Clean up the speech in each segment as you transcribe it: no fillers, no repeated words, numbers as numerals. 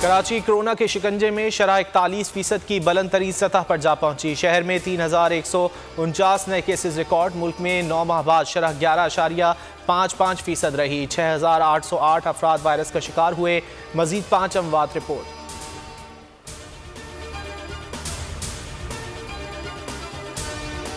Karachi corona के शिकंजे में शरह 41% की बुलंद तरीन सतह पर जा पहुंची। शहर में 3149 नए केसेस रिकॉर्ड। मुल्क में 9 माह बाद शरह 11.55% रही। 6808 अफराद वायरस का शिकार हुए। मजीद 5 अमवात रिपोर्ट।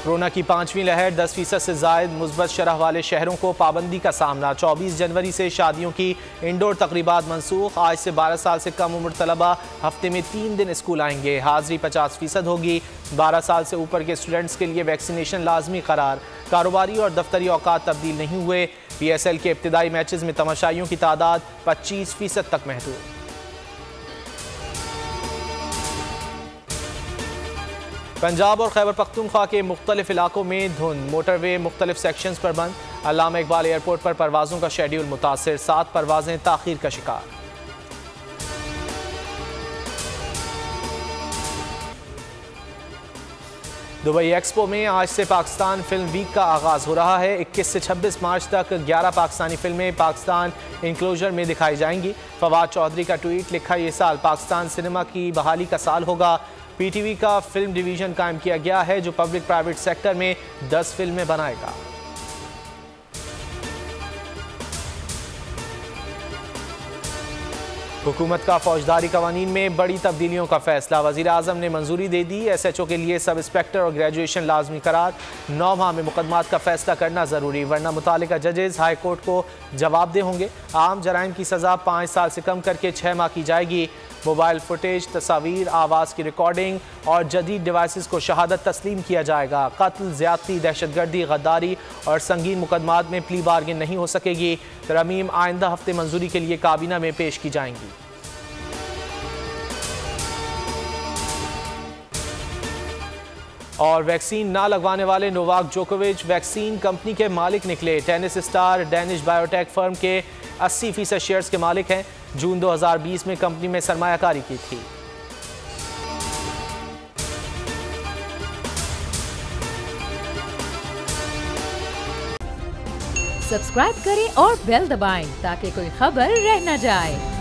कोरोना की 5वीं लहर, 10% से जायद मुस्बत शरह वाले शहरों को पाबंदी का सामना। 24 जनवरी से शादियों की इंडोर तकरीबात मनसूख। आज से 12 साल से कम उम्र तलबा हफ्ते में 3 दिन स्कूल आएंगे। हाजिरी 50% होगी। 12 साल से ऊपर के स्टूडेंट्स के लिए वैक्सीनेशन लाजमी करार। कारोबारी और दफ्तरी औकात तब्दील नहीं हुए। PSL के इब्तिदाई मैचेस में तमाशाइयों की तादाद 25% तक महदूद। पंजाब और खैबर पख्तूनख्वा के मुख्तलिफ इलाकों में धुंध। मोटरवे मुख्तलिफ सेक्शंस पर बंद। अल्लामा इकबाल एयरपोर्ट पर परवाज़ों का शेड्यूल मुतासिर। 7 परवाज़ें ताख़ीर का शिकार। दुबई एक्सपो में आज से पाकिस्तान फिल्म वीक का आगाज़ हो रहा है। 21 से 26 मार्च तक 11 पाकिस्तानी फिल्में पाकिस्तान इंक्लोजर में दिखाई जाएंगी। फवाद चौधरी का ट्वीट लिखा, ये साल पाकिस्तान सिनेमा की बहाली का साल होगा। PTV का फिल्म डिवीज़न कायम किया गया है जो पब्लिक प्राइवेट सेक्टर में 10 फिल्में बनाएगा। हुकूमत का फौजदारी कवानीन में बड़ी तब्दीलियों का फैसला। वज़ीर आज़म ने मंजूरी दे दी। SHO के लिए सब इंस्पेक्टर और ग्रेजुएशन लाजमी करार। 9 माह में मुकदमात का फैसला करना ज़रूरी, वरना मुतालिका जजेस हाई कोर्ट को जवाबदेह होंगे। आम जराइम की सज़ा 5 साल से कम करके 6 माह की जाएगी। मोबाइल फुटेज, तस्वीर, आवाज़ की रिकॉर्डिंग और जदीद डिवाइसेस को शहादत तस्लीम किया जाएगा। कत्ल, ज़्यादती, दहशतगर्दी, गद्दारी और संगीन मुकदमात में प्ली बार्गेन नहीं हो सकेगी। तरमीम आइंदा हफ्ते मंजूरी के लिए काबीना में पेश की जाएंगी। और वैक्सीन ना लगवाने वाले नोवाक जोकोविच वैक्सीन कंपनी के मालिक निकले। Tennis star Danish biotech firm के 80% शेयर्स के मालिक हैं। जून 2020 में कंपनी में सरमायाकारी की थी। सब्सक्राइब करें और बेल दबाएं ताकि कोई खबर रह न जाए।